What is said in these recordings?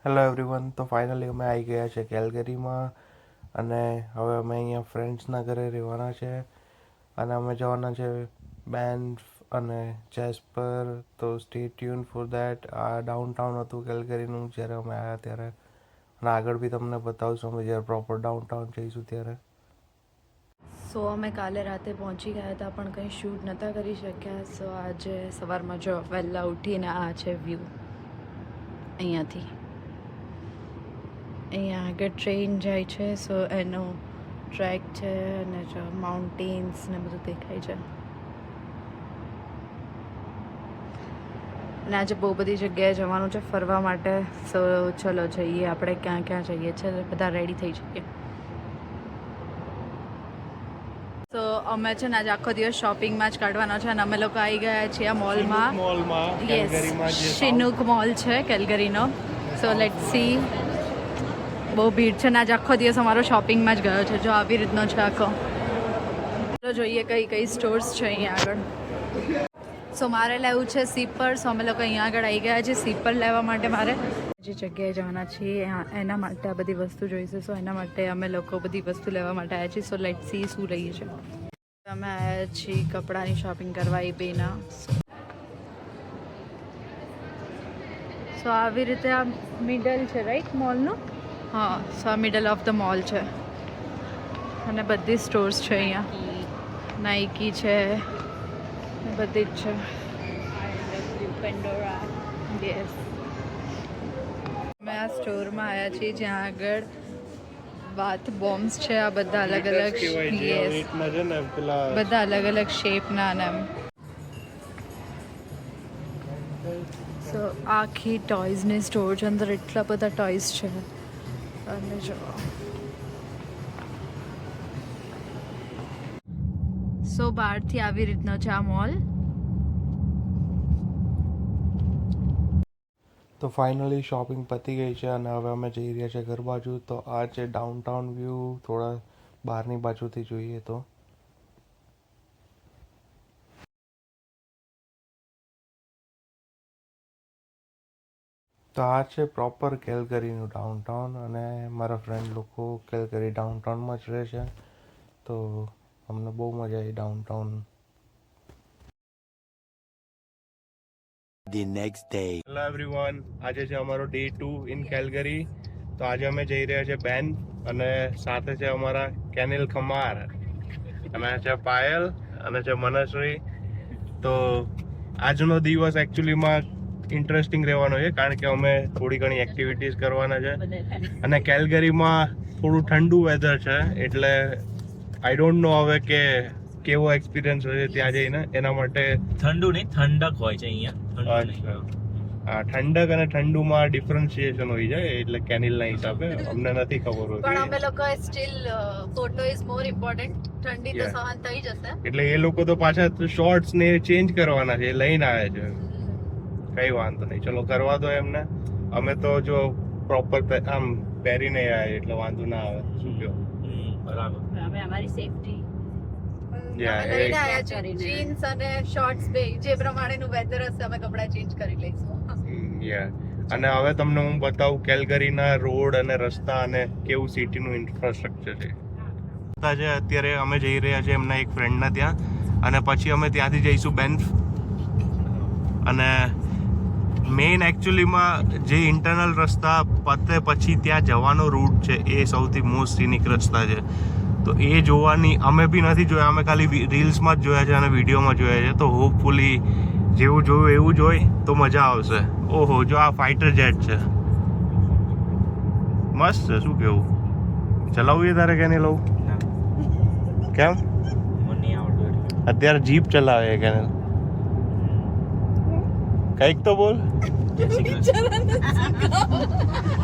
Hello everyone. તો finally અમે આવી ગયા છે કેલગરીમાં અને હવે અમે અહીંયા ફ્રેન્ડ્સના ઘરે રહેવાના છે અને અમે જવાના છે બેન્ફ અને જેસ્પર. તો સ્ટે ટ્યુન ફોર દેટ. આ ડાઉનટાઉન હતું કેલગરીનું જ્યારે અમે આવ્યા ત્યારે, અને આગળ બી તમને બતાવશું અમે જ્યારે પ્રોપર ડાઉનટાઉન જઈશું ત્યારે. સો અમે કાલે રાતે પહોંચી ગયા હતા પણ કંઈ શૂટ નહોતા કરી શક્યા. સો આજે સવારમાં જો વહેલા ઉઠીને આ છે વ્યૂ અહીંયાથી. અહીંયા આગળ ટ્રેન જાય છે, સો એનો ટ્રેક છે અને જો માઉન્ટેન્સ ને બધું દેખાય છે. અને આજે બહુ બધી જગ્યાએ જવાનું છે ફરવા માટે. સો ચલો જઈએ આપણે ક્યાં ક્યાં જઈએ છીએ, બધા રેડી થઈ જઈએ. તો અમે છે ને આજે આખો દિવસ શોપિંગમાં જ કાઢવાનો છે અને અમે લોકો આવી ગયા છીએ આ મોલમાં. યસ, શિનુક મોલ છે કેલગરીનો. So let see. બહુ ભીડ છે ને આજે આખો દિવસ અમારો શોપિંગમાં જ ગયો છે. જો આવી રીતનો છે આખો. તો જોઈએ કઈ કઈ સ્ટોર્સ છે અહીંયા આગળ. સો મારે લેવું છે સીપર. સો અમે લોકો અહીંયા આગળ આવી ગયા છે સીપર લેવા માટે. મારે જે જગ્યાએ જવાના છીએ એના માટે આ બધી વસ્તુ જોઈશે. સો એના માટે અમે લોકો બધી વસ્તુ લેવા માટે આવ્યા છીએ. સો લેટ સી શું લઈએ છે. અમે આવ્યા છીએ કપડાની શોપિંગ કરવા એ બેના. સો આવી રીતે આ મિડલ છે રાઈટ મોલનું. હા, સો આ મિડલ ઓફ ધ મોલ છે અને બધી સ્ટોર્સ છે અહીંયા. નાઇકી છે, બધી જ છે. યસ, અમે આ સ્ટોરમાં આવ્યા છીએ જ્યાં આગળ બાથ બોમ્બ્સ છે. આ બધા અલગ અલગ, યસ, બધા અલગ અલગ શેપના અને એમ. સો આખી ટોયઝની સ્ટોર છે. અંદર એટલા બધા ટોયઝ છે. અને જો સો બહારથી આવી રીતનો છે આ મોલ. તો ફાઇનલી શોપિંગ પતી ગઈ છે અને હવે અમે જઈ રહ્યા છીએ ઘર બાજુ. તો આ છે ડાઉનટાઉન વ્યૂ. થોડા બહારની બાજુથી જોઈએ તો આ છે પ્રોપર કેલગરીનું ડાઉનટાઉન અને મારા ફ્રેન્ડ લોકો કેલગરી ડાઉનટાઉનમાં જ રહે છે. તો અમને બહુ મજા આવી downtown. The next day. Hello everyone. આજે છે અમારો ડે 2 ઇન કેલગરી. તો આજે અમે જઈ રહ્યા છે બેન અને સાથે છે અમારા કેનિલ ખમાર અને છે પાયલ અને છે મનશ્રી. તો આજનો દિવસ એકચ્યુઅલીમાં ઇન્ટરેસ્ટિંગ રહેવાનો છે કારણ કે અમે થોડી ઘણી એક્ટિવિટીઝ કરવાના છે અને કેલગરીમાં થોડું ઠંડુ વેધર છે એટલે આઈ ડોન્ટ નો હવે કે કેવો એક્સપિરિયન્સ હશે ત્યાં જઈને. એના માટે ઠંડુ નહીં, ઠંડક હોય છે અહીંયા. હા, ઠંડક અને ઠંડુમાં ડિફરન્શિએશન હોય જાય એટલે કેનિલના હિસાબે અમને નથી ખબર હોતી. પણ અમે લોકો steel photo is more important. ઠંડી તો સહન થઈ જશે. એટલે એ લોકો તો પાછા શોર્ટ્સ ને ચેન્જ કરવાના છે, લઈને આવે છે. કઈ વાંધો નહીં, ચલો કરવા દો એમને. અમે તો જો પ્રોપર આમ પહેરીને આવ્યા એટલે વાંધો ના આવે. શું કહો? બરાબર. અમે અમારી સેફટી Yeah, લઈને આવ્યા છે. જીન્સ અને શોર્ટ્સ બે જે પ્રમાણેનું વેધર હશે અમે કપડાં ચેન્જ કરી લઈશું. અને હવે તમને હું બતાવું કેલગરીના રોડ અને રસ્તા અને કેવું સિટીનું ઇન્ફ્રાસ્ટ્રક્ચર છે. અત્યારે અમે જઈ રહ્યા છીએ એમના એક ફ્રેન્ડના ત્યાં અને પછી અમે ત્યાંથી જઈશું બેન્ફ. અને મેઇન એકચ્યુઅલીમાં જે ઇન્ટરનલ રસ્તા પતે પછી ત્યાં જવાનો રૂટ છે એ સૌથી મોસ્ટ સિનિક રસ્તા છે. તો એ જોવાની અમે બી નથી જોયા. અમે ખાલી રીલ્સમાં જ જોયા છે અને વિડીયોમાં જોયા છે. તો હોપફુલી જેવું જોયું એવું જ હોય તો મજા આવશે. ઓહો, જો આ ફાઇટર જેટ છે, મસ્ત છે. શું કેવું, ચલાવવું એ તારે કે નહીં લઉં? કેમ? અત્યારે જીપ ચલાવે કે નહીં? કઈક તો બોલ.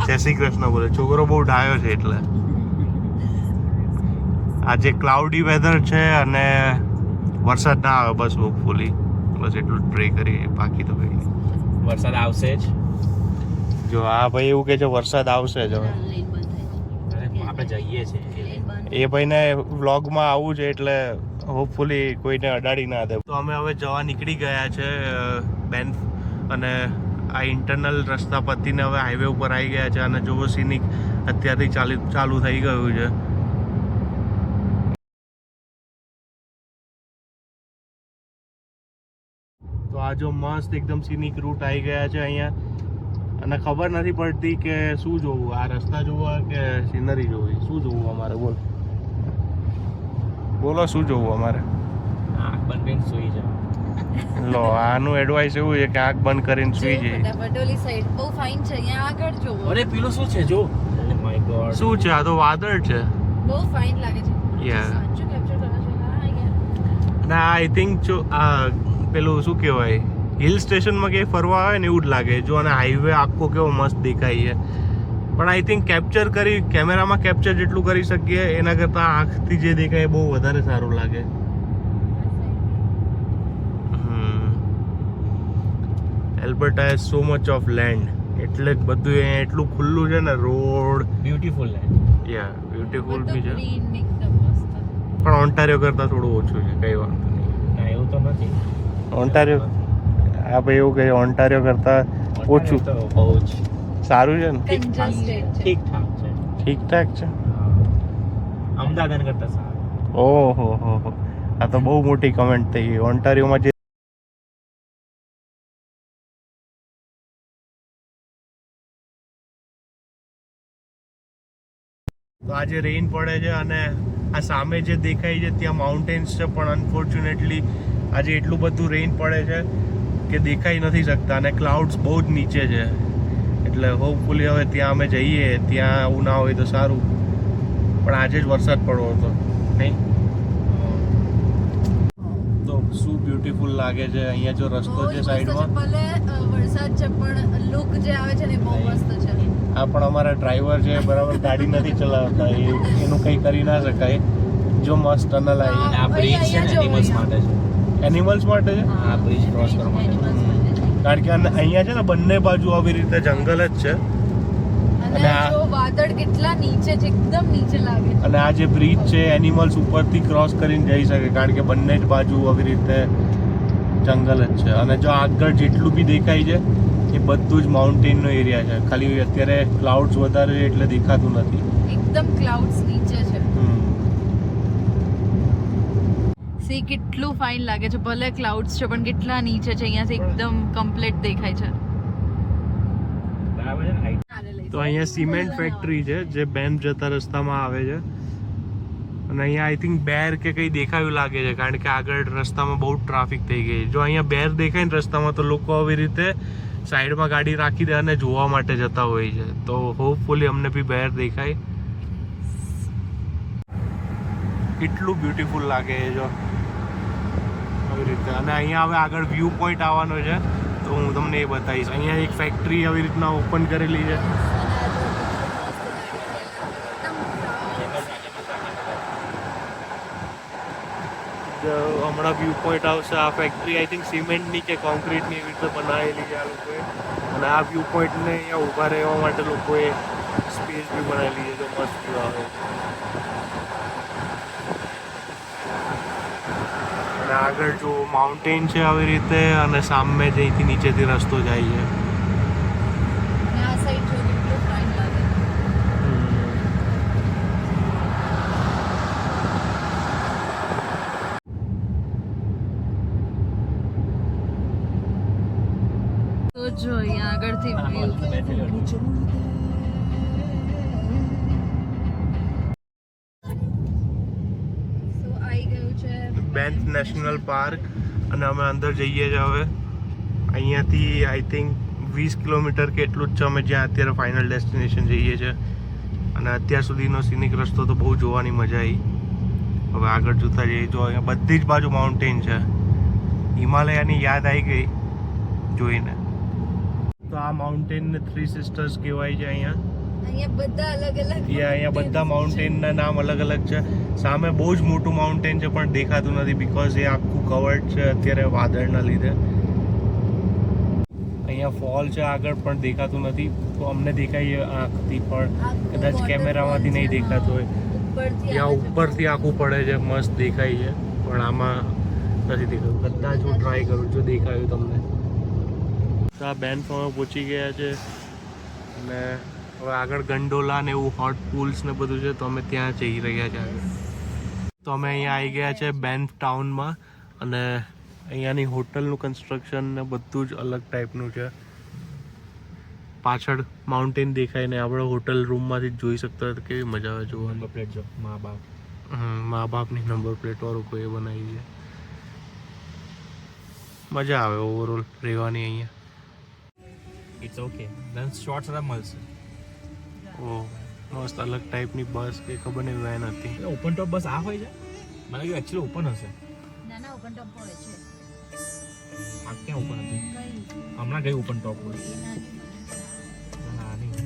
જય શ્રી કૃષ્ણ બોલે. છોકરો બહુ ડાયો છે એટલે. આજે ક્લાઉડી વેધર છે અને વરસાદ ના આવે બસ હોપફુલી. બસ એટલું જ પ્રે કરીએ, બાકી તો કંઈ નહીં. વરસાદ આવશે જ. જો આ ભાઈ એવું કે છે વરસાદ આવશે જ. હવે આપણે જઈએ છીએ. એ ભાઈને વ્લોગમાં આવવું છે એટલે હોપફુલી કોઈને અડાડી ના દે. તો અમે હવે જવા નીકળી ગયા છે બેન અને આ ઇન્ટરનલ રસ્તા પતીને હવે હાઈવે ઉપર આવી ગયા છે અને જોવો સિનિક અત્યારથી ચાલુ થઈ ગયું છે. તો આ જો મસ્ત એકદમ સિનિક રૂટ આવી ગયા છે અહીંયા અને ખબર નથી પડતી કે શું જોવું, આ રસ્તા જોવા કે સિનરી જોવી, શું જોવું અમારે? બોલો શું જોવું અમારે? આંખ બંધ કરીને સૂઈ જાઓ. લો આનું એડવાઇસ એવું છે કે આંખ બંધ કરીને સુઈ જઈએ. ફટાફટ ઓલી સાઈડ બહુ ફાઇન છે, અહીંયા આગળ જોવો. અરે પેલું શું છે જો? Oh my God. શું છે? આ તો વાદળ છે. બહુ ફાઇન લાગે છે. Yeah. સાચું કેપ્ચર કરવા છે. હા યાર. ના આઈ થિંક જો આ પેલું શું કહેવાય હિલ સ્ટેશનમાં ક્યાંય ફરવા આવે ને એવું જ લાગે. જો અને હાઈવે આખો કેવો મસ્ત દેખાય છે, પણ આઈ થિંક કેપ્ચર કરી કેમેરામાં કેપ્ચર જેટલું કરી શકીએ એના કરતાં આંખથી જે દેખાય એ બહુ વધારે સારું લાગે. Alberta has so much of land, એટલે જ બધું અહીંયા એટલું ખુલ્લું છે ને, રોડ. Beautiful land. યા બ્યુટીફુલ બી છે, Green એકદમ મસ્ત. પણ ઓન્ટારિયો કરતાં થોડું ઓછું છે. કઈ વાંધો નહીં. ના એવું તો નથી. ઓન્ટારિયો આ ભાઈ એવું કહે ઓન્ટારિયો કરતાં ઓછું તો બહુ જ સારું છે ને, Congested છે. ઠીક ઠાક છે. ઠીકઠાક છે. અમદાવાદ કરતા સારું. ઓહો હો હો, આ તો બહુ મોટી કમેન્ટ થઈ ગઈ. ઓન્ટારિયોમાં જે તો આજે રેઇન પડે છે અને આ સામે જે દેખાય છે ત્યાં માઉન્ટેન્સ છે, પણ અનફોર્ચ્યુનેટલી આજે એટલું બધું રેઇન પડે છે કે દેખાઈ નથી શકતા અને ક્લાઉડ્સ બહુ જ નીચે છે. એટલે હોપફુલી હવે ત્યાં અમે જઈએ ત્યાં આવું ના હોય તો સારું, પણ આજે જ વરસાદ પડવો હતો નહીં. તો શું બ્યુટીફુલ લાગે છે અહીંયા જો રસ્તો બહુ જ છે મસ્ત સાઈડમાં. ભલે વરસાદ છે પણ લુક જે આવે છે ને એ બહુ મસ્ત છે. આ પણ અમારા ડ્રાઈવર છે બરાબર ગાડી નથી ચલાવતા, એનું કંઈ કરી ના શકાય. જો મસ્ત ટનલ આવી. અને આ બ્રિજ છે ને એનિમલ્સ માટે છે. એનિમલ્સ માટે છે, આ બ્રિજ ક્રોસ કરવા માટે. Animals માટે છે. કારણ કે અહીંયા છે ને બંને બાજુ આવી રીતે જંગલ જ છે. અને અને આ- જો વાદળ કેટલા નીચે છે, એકદમ નીચે લાગે છે. અને આ જે બ્રિજ છે એનિમલ્સ ઉપરથી ક્રોસ કરીને જઈ શકે, કારણ કે બંને જ બાજુ આવી રીતે જંગલ જ છે. અને જો આગળ જેટલું બી દેખાય છે એ બધું જ માઉન્ટેનનો એરિયા છે, ખાલી અત્યારે ક્લાઉડ્સ વધારે છે એટલે દેખાતું નથી. એકદમ ક્લાઉડ્સ નીચે છે. હમ. સી કેટલું ફાઇન લાગે છે, ભલે ક્લાઉડ્સ છે પણ કેટલા નીચે છે, અહીંયાથી એકદમ કમ્પ્લીટ દેખાય છે. બરાબર છે ને height? તો અહીંયા સિમેન્ટ ફેક્ટરી છે જે બેન જતા રસ્તામાં આવે છે, અને અહીંયા આઈ થિંક બેર કે કંઈ દેખાયું લાગે છે, કારણ કે આગળ રસ્તામાં બહુ ટ્રાફિક થઈ ગઈ. જો અહીંયા બેર દેખાય ને રસ્તામાં તો લોકો આવી રીતે સાઈડમાં ગાડી રાખી દે અને જોવા માટે જતા હોય છે. તો હોપફુલી અમને બી બેર દેખાય. કેટલું બ્યુટીફુલ લાગે છે જો આવી રીતે. અને અહીંયા હવે આગળ વ્યૂ પોઈન્ટ આવવાનો છે તો હું તમને એ બતાવીશ. અહીંયા એક ફેક્ટરી આવી રીતના ઓપન કરેલી છે. હમણાં વ્યૂ પોઈન્ટ આવશે. આ ફેક્ટરી આઈ થિંક સિમેન્ટની કે કોન્ક્રીટની એવી રીતે બનાવેલી છે આ લોકોએ, અને આ વ્યૂ પોઈન્ટને અહીંયા ઊભા રહેવા માટે લોકોએ સ્પેસ બી બનાવેલી છે. જો મસ્ત વ્યૂ આવે. અને આગળ જો માઉન્ટેન છે આવી રીતે, અને સામે જઈથી નીચેથી રસ્તો જાય છે. અને આ સાઈડ જો કેટલું ફાઇન લાગે. તો જો અહીંયા આગળથી વ્યૂ. સો આવી ગયું છે બેન્થ નેશનલ પાર્ક, અને અમે અંદર જઈએ છીએ હવે. અહીંયાથી આઈ થિંક 20 કિલોમીટર કે એટલું જ છે અમે જ્યાં અત્યારે ફાઇનલ ડેસ્ટિનેશન જઈએ છીએ. અને અત્યાર સુધીનો સિનિક રસ્તો તો બહુ જોવાની મજા આવી. હવે આગળ જોતા જઈએ. જો અહીંયા બધી જ બાજુ માઉન્ટેન છે. હિમાલયાની યાદ આવી ગઈ જોઈને. તો આ માઉન્ટેનને થ્રી સિસ્ટર્સ કહેવાય છે અહીંયા. અહીંયા બધા અલગ અલગ અહીંયા બધા માઉન્ટેનના નામ અલગ અલગ છે. સામે બહુ જ મોટું માઉન્ટેન છે પણ દેખાતું નથી, બીકોઝ એ આખું કવર્ડ છે અત્યારે વાદળના લીધે. અહીંયા ફોલ છે આગળ પણ દેખાતું નથી. તો અમને દેખાય આંખથી, પણ કદાચ કેમેરામાંથી નહીં દેખાતું હોય. ઉપરથી ત્યાં ઉપરથી આખું પડે છે, મસ્ત દેખાય છે, પણ આમાં નથી દેખાતું. કદાચ હું ટ્રાય કરું જો દેખાયું તમને. તો આ બેન્ફ અમે પહોંચી ગયા છે અને હવે આગળ ગંડોલા ને એવું હોટ પૂલ્સ ને બધું છે તો અમે ત્યાં જઈ રહ્યા છે આગળ. તો અમે અહીંયા આવી ગયા છે બેન્ફ ટાઉનમાં અને અહીંયાની હોટલનું કન્સ્ટ્રક્શન ને બધું જ અલગ ટાઈપનું છે. પાછળ માઉન્ટેન દેખાય ને આપણે હોટલ રૂમમાંથી જ જોઈ શકતા હોય તો કેવી મજા આવે જોવાની. નંબર પ્લેટ જો મા બાપ. મા બાપની નંબર પ્લેટ વાળું કોઈ બનાવી છે. મજા આવે ઓવરઓલ રહેવાની અહીંયા. It's okay. ધન શોર્ટ્સ બધા મળશે. ઓહ મસ્ત અલગ ટાઈપની બસ કે ખબર નહીં વેન હતી. ઓપન ટોપ બસ આ હોય છે મને કે એકચ્યુઅલી ઓપન હશે. નાના ઓપન ટોપ હોય છે. આ ક્યાં ઓપન હતી? હમણાં ગઈ ઓપન ટોપ હોય. ના નહીં.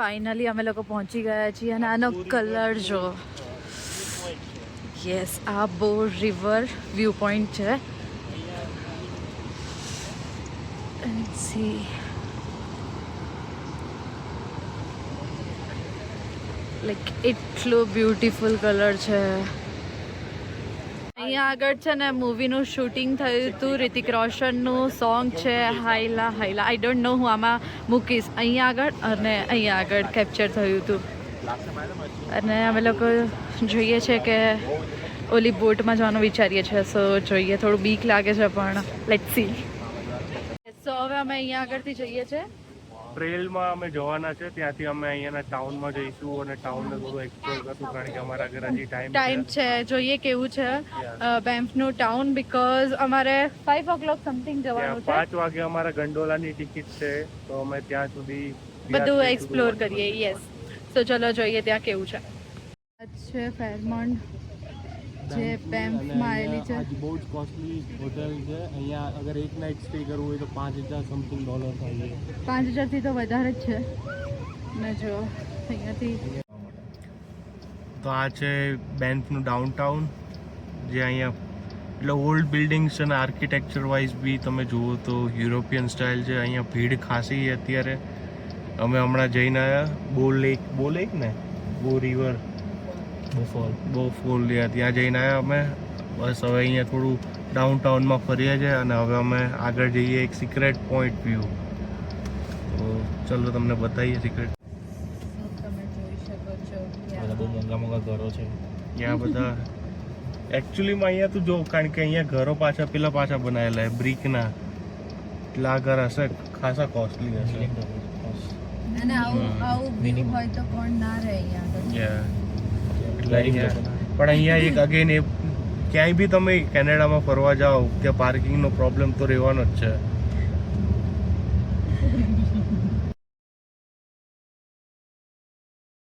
ફાઇનલી અમે લોકો પહોંચી ગયા છીએ અને આનો કલર જો. યસ આ બોર રિવર વ્યૂ પોઈન્ટ છે. સી લાઈક એટલો બ્યુટીફુલ કલર છે. અહીંયા આગળ છે ને મૂવીનું શૂટિંગ થયું હતું. રિતિક રોશનનું સોંગ છે હાઈલા હાઈલા. આઈ ડોન્ટ નો હું આમાં મૂકીશ. અહીંયા આગળ અને અહીંયા આગળ કેપ્ચર થયું હતું. અને અમે લોકો જોઈએ છે કે ઓલી બોટમાં જવાનું વિચારીએ છીએ. સો જોઈએ, થોડું બીક લાગે છે પણ લેટ્સ સી. સો હવે અમે અહીંયા આગળથી જઈએ છીએ. ટ્રેલમાં અમે જવાના છે, ત્યાંથી અમે અહીંયાના ટાઉનમાં જઈશું અને ટાઉનને થોડું એક્સપ્લોર કરશું કારણ કે અમારા ઘરે હજી ટાઈમ છે. જોઈએ કેવું છે બેન્ફનું ટાઉન. બીકોઝ અમારે 5 o'clock સમથિંગ જવાનું છે. 5 વાગે અમારા ગંડોલાની ટિકિટ છે તો અમે ત્યાં સુધી બધું એક્સપ્લોર કરીએ. યસ, તો ચલો જોઈએ ત્યાં કેવું છે. છે ફેરમોન્ટ જે બેમ્ફમાં આવેલી છે. બહુ જ કોસ્ટલી હોટલ છે અહીંયા. અગર એક નાઇટ સ્ટે કરવું હોય તો $5,000 સમથિંગ થાય છે. 5,000 થી તો વધારે જ છે ને. જો અહીંયાથી તો આ છે બેન્ફનું ડાઉનટાઉન, જે અહીંયા એટલે ઓલ્ડ બિલ્ડિંગ્સ અને આર્કિટેક્ચર વાઇઝ બી તમે જુઓ તો યુરોપિયન સ્ટાઇલ છે. અહીંયા ભીડ ખાસી છે અત્યારે. અમે હમણાં જઈને આવ્યા બો લેક ને બો રિવર બો ફોલ ત્યાં જઈને આવ્યા અમે. બસ હવે અહીંયા થોડું ડાઉનટાઉનમાં ફરીએ છીએ અને હવે અમે આગળ જઈએ એક સિક્રેટ પોઈન્ટ વ્યૂ. તો ચલો તમને બતાવીએ સિક્રેટ. તમે જોઈ શકો છો બધા બહુ મોંઘા ઘરો છે ત્યાં બધા એકચ્યુઅલીમાં અહીંયા તું જો, કારણ કે અહીંયા ઘરો પાછા બનાવેલા છે બ્રિકના, એટલે આ ઘર હશે ખાસા કોસ્ટલી હશે. અને આવું વ્યૂ હોય તો કોણ ના રહે અહીંયા આગળ. એટલે અહીંયા પણ અહીંયા એક અગેન એ ક્યાંય બી તમે કેનેડામાં ફરવા જાઓ ત્યાં પાર્કિંગનો પ્રોબ્લેમ તો રહેવાનો જ છે.